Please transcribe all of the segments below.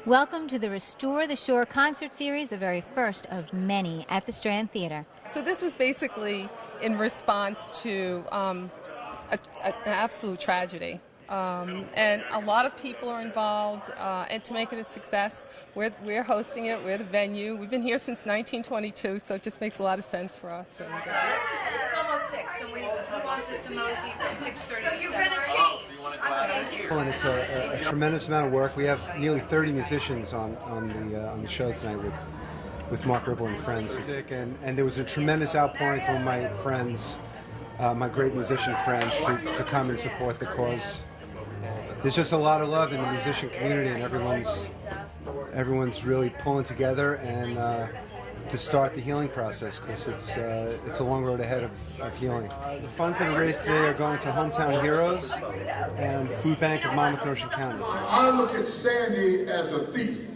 Welcome to the Restore the Shore concert series, the very first of many at the Strand Theater. So this was basically in response to an absolute tragedy. And a lot of people are involved, and to make it a success, we're hosting it, we're the venue. We've been here since 1922, so it just makes a lot of sense for us. And, it's almost 6, and he wants us to mosey from 6:30 so you're going to change. And it's a tremendous amount of work. We have nearly 30 musicians on the show tonight with Marc Ribler and friends. And there was a tremendous outpouring from my friends, my great musician friends, to come and support the cause. There's just a lot of love in the musician community, and everyone's really pulling together and to start the healing process, because it's a long road ahead of healing. The funds that are raised today are going to Hometown Heroes and Food Bank of Monmouth, Ocean County. I look at Sandy as a thief.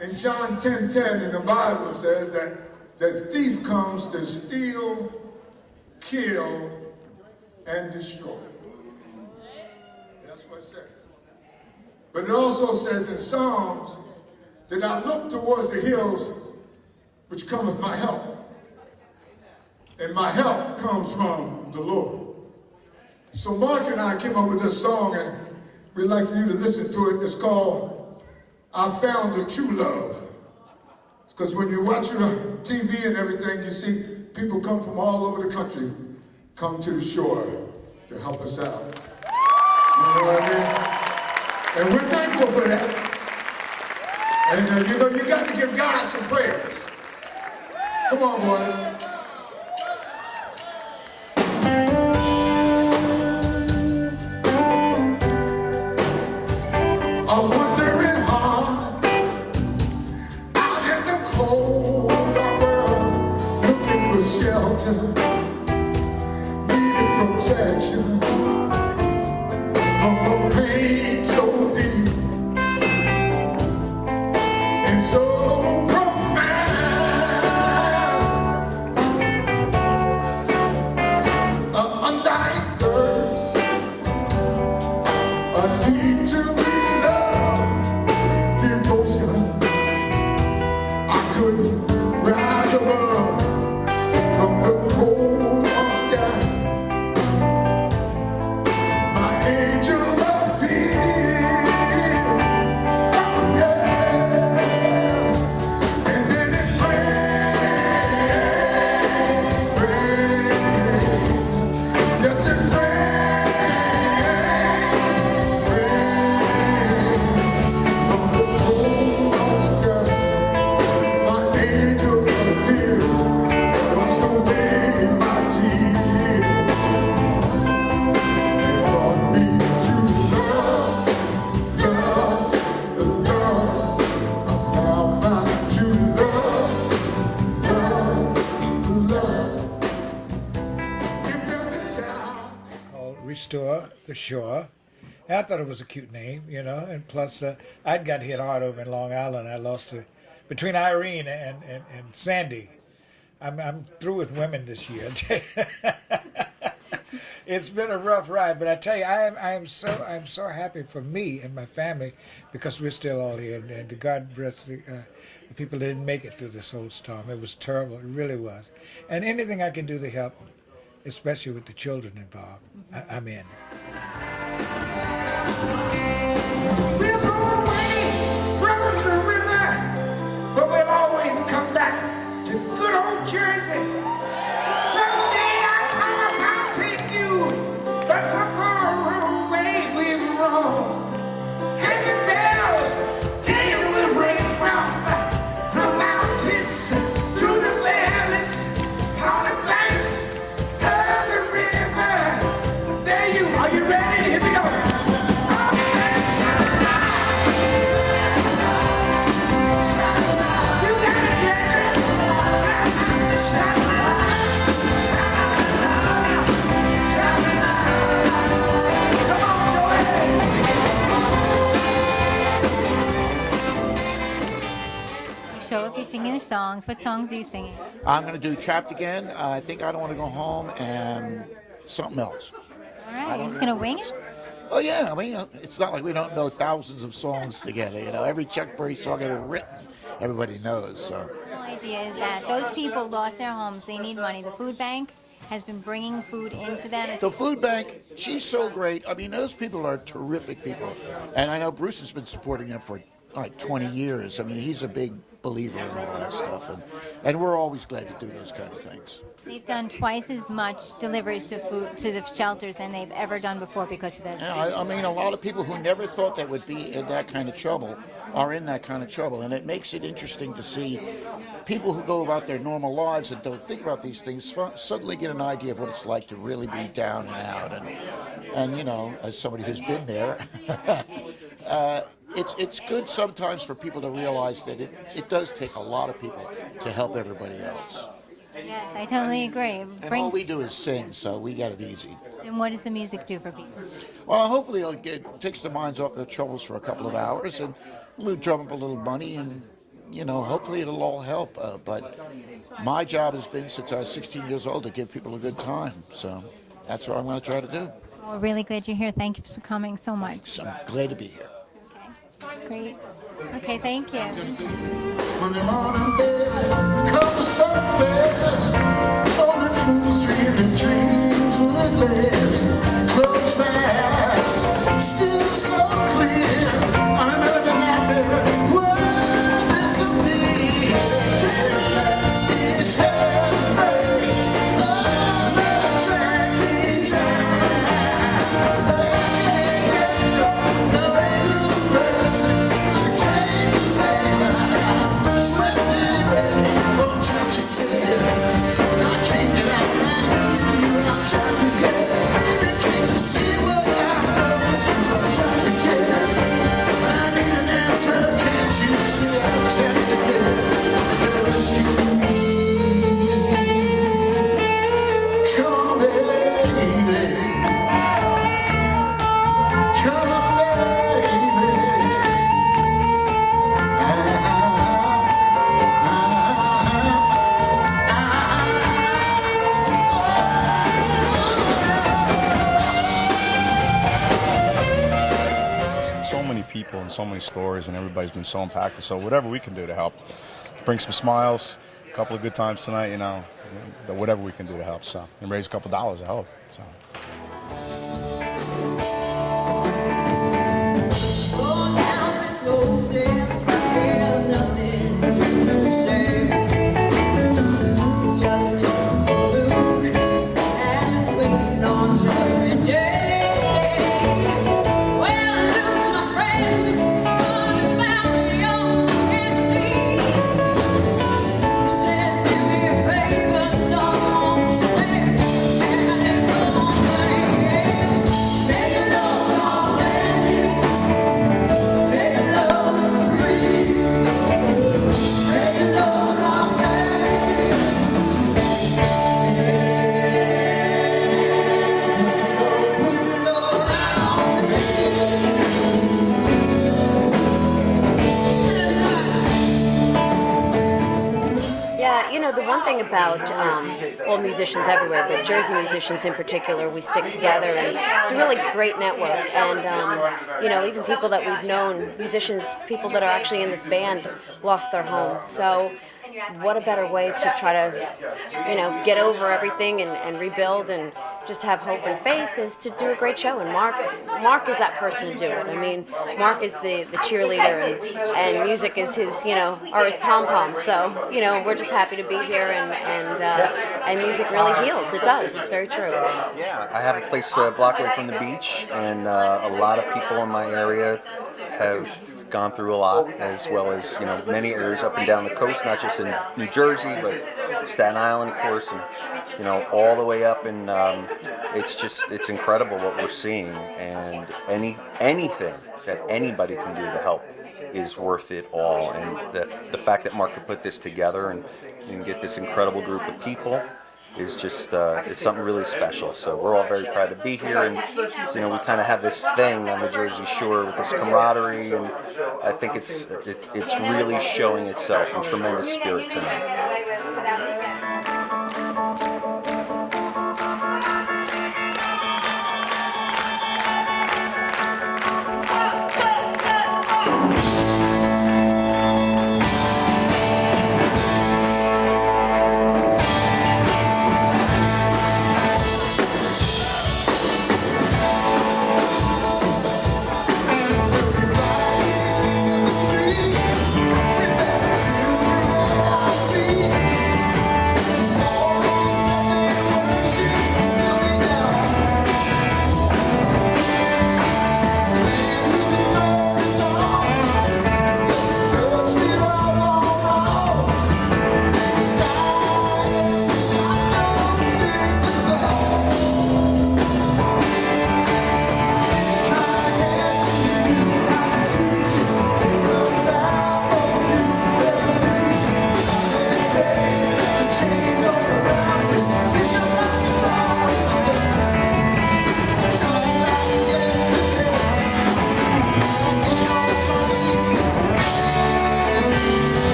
In John 10:10 in the Bible says that the thief comes to steal, kill, and destroy. That's what it says. But it also says in Psalms that I look towards the hills which cometh my help. And my help comes from the Lord. So Mark and I came up with this song, and we'd like for you to listen to it. It's called I Found the True Love. Because when you watch TV and everything, you see people come from all over the country, come to the shore to help us out. You know what I mean? And we're thankful for that. And you know, you got to give God some prayers. Come on, boys. I'm wandering hard out in the cold world, looking for shelter, needing protection from a pain so deep and so profound. An undying thirst, a need to be loved, devotion. I couldn't rise above from the cold sky. My angel appeared, oh yeah, and then it rained, yes it rained, from the cold sky. My angel appeared, and washed away my tears. It brought me to love, love, love. I found my true love, love, love. If there's a doubt, Called Restore the Shore. And I thought it was a cute name, you know, and plus I'd got hit hard over in Long Island. I lost to, between Irene and Sandy. I'm through with women this year. It's been a rough ride, but I tell you, I'm so happy for me and my family, because we're still all here, and God bless the people that didn't make it through this whole storm. It was terrible, it really was. And anything I can do to help, especially with the children involved, I'm in. we'll go away from the river, but we'll always come back to good old Jersey. Someday I promise I'll take you, but so far away we've roamed. And the bells tell you we'll ring from mountains to the valleys, on the banks of the river. There you are. You ready? Here we go. You got it, come on, Joey. You show up, you're singing your songs. What songs are you singing? I'm going to do Trapped Again. I think I don't want to go home, and something else. All right, you're just going to wing it? Oh yeah, I mean, it's not like we don't know thousands of songs together. You know, every Chuck Berry song ever written, everybody knows. So. The whole idea is that those people lost their homes. They need money. The food bank has been bringing food into them. The food bank, she's so great. I mean, those people are terrific people, and I know Bruce has been supporting them for like 20 years. I mean, he's a big believer in all that stuff, and we're always glad to do those kind of things. They've done twice as much deliveries to food to the shelters than they've ever done before because of that. Yeah, I mean, a lot of people who never thought they would be in that kind of trouble are in that kind of trouble, and it makes it interesting to see people who go about their normal lives and don't think about these things suddenly get an idea of what it's like to really be down and out, and you know, as somebody who's been there, it's good sometimes for people to realize that it does take a lot of people to help everybody else. Yes, I totally agree. And all we do is sing, so we got it easy. And what does the music do for people? Well, hopefully it takes their minds off their troubles for a couple of hours, and we'll drum up a little money, and you know, hopefully it'll all help. But my job has been since I was 16 years old to give people a good time, so that's what I'm going to try to do. Well, we're really glad you're here. Thank you for coming so much. So I'm glad to be here. Okay, great. Okay, thank you. When the morning bed comes so fast, only fools dreaming dreams would last. Close my eyes, still so clear. I know the night will disappear. It's heaven, oh, let it take me down. But I can't get no way to rest. I can't stay behind. Sweat me ready, won't touch again. I can't get out of my hands. I'm trying to get baby, can't you see what I'm going through? I'm trying to get. I need an answer, can't you see? I'm trying to get. Cause you come on, baby. Come on, baby. So many people and so many stories, and everybody's been so impacted. So whatever we can do to help, bring some smiles, a couple of good times tonight, you know, whatever we can do to help. So and raise a couple dollars, I hope. So. Going down this road, says there's nothing to say. It's just Luke and Luke's waiting on Judgment Day. Well, Luke, my friend, gonna found young and me. You said, do me a favor, son, stay and take home money. Take a look off at you. Take a look free. Take a look off at you. Yeah, you know, the one thing about, well, musicians everywhere, but Jersey musicians in particular, we stick together, and it's a really great network. And, you know, even people that we've known, musicians, people that are actually in this band, lost their homes. So what a better way to try to, you know, get over everything and rebuild and just have hope and faith is to do a great show. And Mark is that person to do it. I mean, Mark is the cheerleader, and music is his, you know, or his pom-pom. So, you know, we're just happy to be here, and music really heals. It does. It's very true. Yeah, I have a place a block away from the beach, and a lot of people in my area have gone through a lot, as well as, you know, many areas up and down the coast, not just in New Jersey, but Staten Island, of course, and, you know, all the way up, and it's incredible what we're seeing, and anything that anybody can do to help is worth it all, and the fact that Mark could put this together and get this incredible group of people is just it's something really special. So we're all very proud to be here, and you know, we kind of have this thing on the Jersey Shore with this camaraderie, and I think it's really showing itself in tremendous spirit tonight.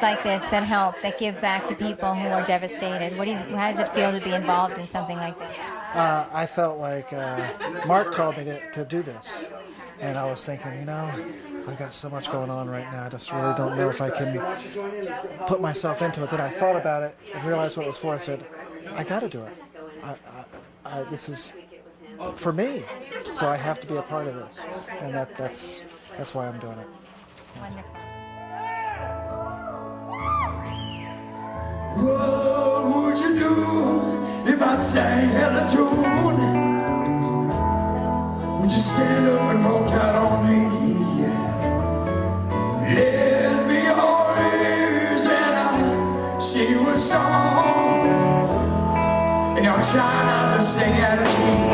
like this that help, that give back to people who are devastated? How does it feel to be involved in something like this? I felt like Mark called me to do this, and I was thinking, you know, I've got so much going on right now. I just really don't know if I can put myself into it. Then I thought about it and realized what it was for. I said, I got to do it. This is for me, so I have to be a part of this, and that's why I'm doing it. Wonderful. What would you do if I sang hella tune? Would you stand up and walk out on me? Let me your ears and I'll sing you a song. And I'll try not to sing out of key.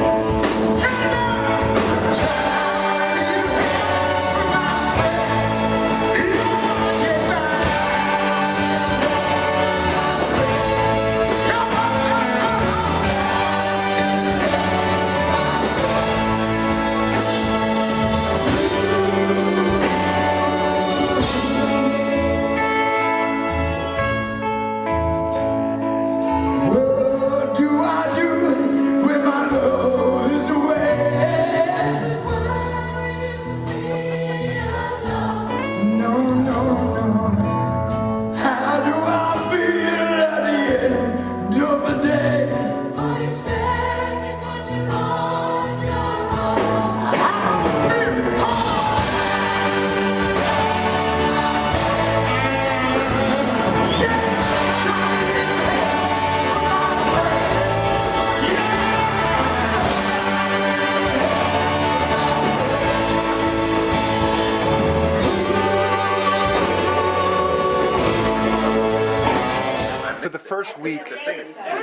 Week,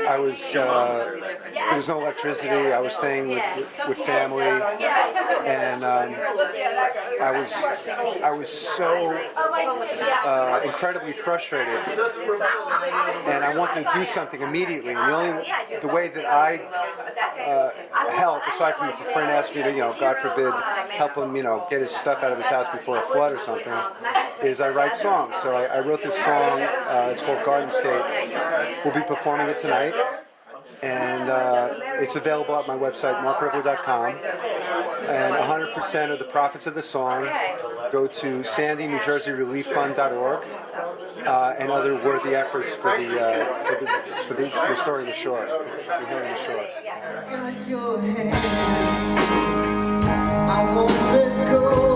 I was there was no electricity. I was staying with family, and I was so incredibly frustrated, and I wanted to do something immediately. And the way that I help, aside from if a friend asked me to, God forbid, help him, get his stuff out of his house before a flood or something, is I write songs. So I wrote this song. It's called Garden State. We'll be performing it tonight, and it's available at my website, marcribler.com, and 100% of the profits of the song go to Sandy, New Jersey Relief Fund.org, and other worthy efforts for the restoring the shore, for healing the shore. Got your hand, I won't let go.